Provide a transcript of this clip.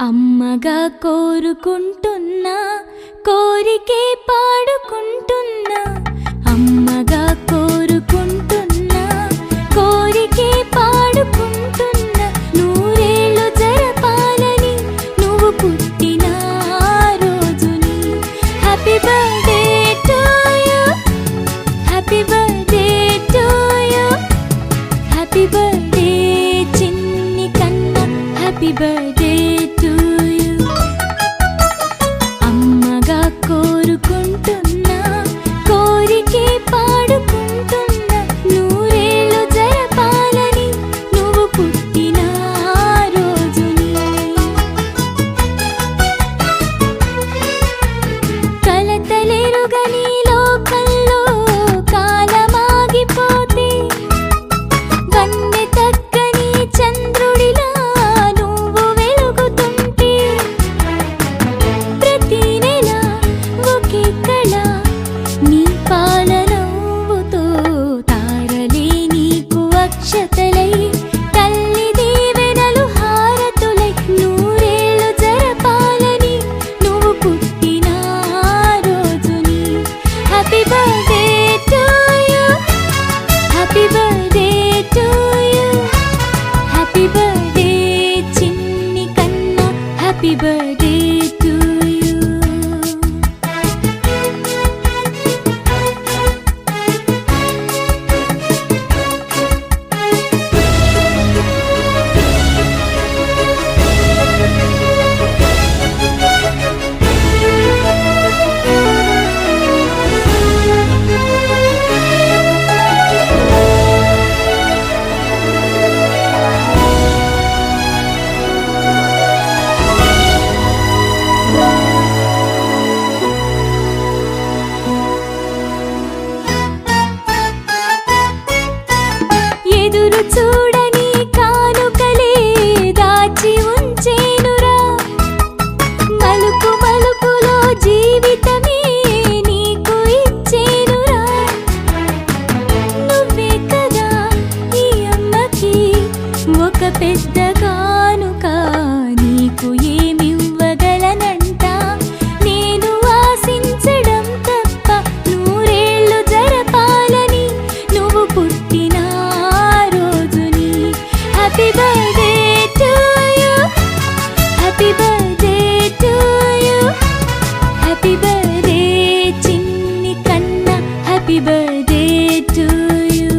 అమ్మగా కోరుకుంటున్నా కోరికే పాడుకుంటున్నా అమ్మగా కోరుకుంటున్నా కోరికే పాడుకుంటున్నా నూరేళ్ళు జరపాలని నువ్వు పుట్టిన రోజుని happy birthday to you happy birthday to you happy birthday చిన్ని కన్నా హ్యాపీ బర్త్డే కోరుకుంటున్నా కోరికే పాడుకుంటున్నా నూరేళ్ళు జరపాలని నువ్వు పుట్టిన రోజుని కలతలెరుగని లోకంలో కాలమాగిపోతే వన్నె తగ్గని చంద్రుడిలా నువ్వు వెలుగుతుంటే ప్రతి నీ పాలనవ్వుతో తారలే నీకు అక్షతలై తల్లి దీవెనలు హారతులై నూరేళ్ళు జరపాలని నువ్వు పుట్టిన రోజుని happy birthday to you happy birthday to you happy birthday చిన్ని కన్నా హ్యాపీ బర్త్డే టు యు ఎదురు చూడని కానుకలే దాచి ఉంచేనురా మలుపు మలుపులో జీవితమే నీకు ఇచ్చేనురా నువ్వే కదా ఈ అమ్మకి ఒక పెద్ద కానుక నీకు ఏమివ్వగలనంట నేను ఆశించడం తప్ప నూరేళ్ళు జరపాలని నువ్వు పుట్టిన happy birthday to you happy birthday to you happy birthday చిన్ని కన్నా హ్యాపీ బర్త్డే టు యు